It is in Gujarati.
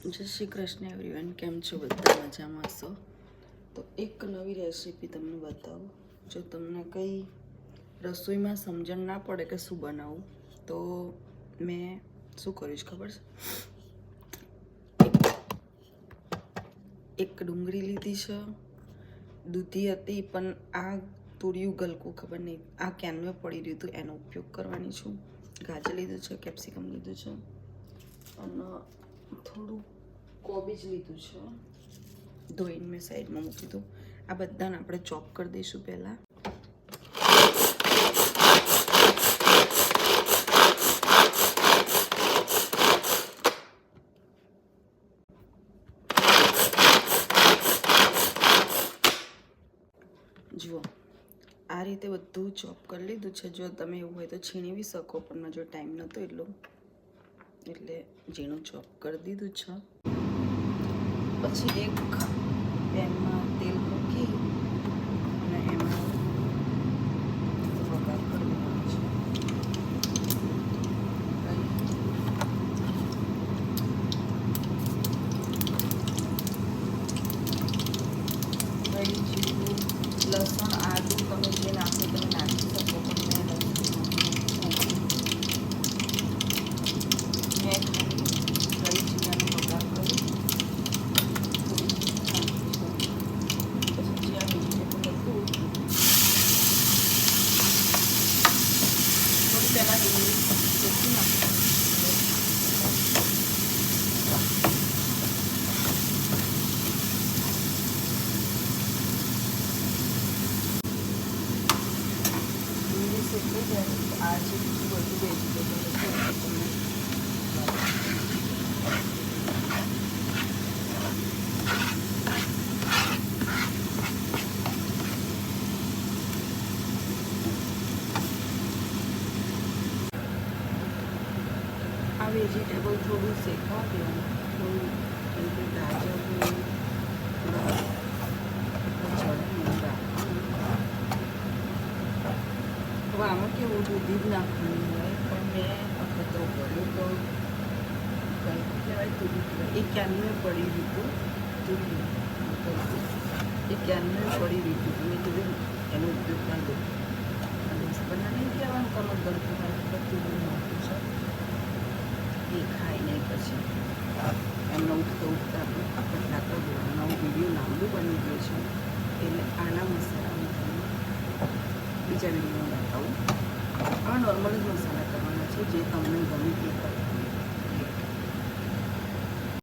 જય શ્રી કૃષ્ણ એવરીવન, કેમ છો? બધા મજામાં હશો? તો એક નવી રેસીપી તમને બતાવું. જો તમને કંઈ રસોઈમાં સમજણ ના પડે કે શું બનાવું, તો મેં શું કરીશ ખબર છે? એક ડુંગળી લીધી છે, દૂધી હતી, પણ આ તોડિયું ગલકું ખબર નહીં, આ કેનમે પડી રહ્યું હતું, એનો ઉપયોગ કરવાની છું. ગાજર લીધું છે, કેપ્સિકમ લીધું છે અને થોડું કોબીજ લીધું છે, ધોઈને મેં સાઈડમાં મૂકી દીધું. આ બધાને આપણે ચોપ કરી દઈશું પહેલાં. જુઓ, આ રીતે બધું ચોપ કરી લીધું છે. જો તમે એવું હોય તો છીણી બી શકો, પણ જો ટાઈમ નહોતો એટલે ઝીણું ચોપ કરી દીધું છે. પછી એક પેનમાં તેલ મૂકી અને એમાં વઘાર કરી દેવાનો છે. દહીં, જીરું, લસણ, આદુ તમે જે નાખો તમે નાખી શકો, પણ મેં ખાલી દહીં જીરાનો વઘાર કરી પછી જ્યાં વેજીટેબલ હતું થોડી પહેલાં ડુંગળી શેકી નાખું. શેકી જાય આ જે બીજું બધું વેજીટેબલ હતું તમને આ વેજીટેબલ થોડું શેકવા દેવાનું, થોડું કેમ કે ગાજર હવે આમાં કેવું દૂધી જ નાખવાનું હોય, પણ મેં અખતરો કર્યો તો કંઈ કહેવાય દૂધી કહેવાય એ ક્યારનું પડી દીધું દૂધી એ ક્યારનું પડી દીધું મેં કીધું એનો ઉપયોગ ના દઉં. અને હસબન્ડને નહીં કહેવાનું તમે ગળતું દૂધી નાખ્યું છે એ ખાઈ નહીં પછી એમને ઉઠતા આપણે નાખવા દેવાનું. નવો વિડીયો લાંબુ બની ગયો છે એટલે આના મસાલા હું તમને બીજા વિડીયોમાં બતાવું. આ નોર્મલ જ મસાલા કરવાના છે, જે તમને ગમે તે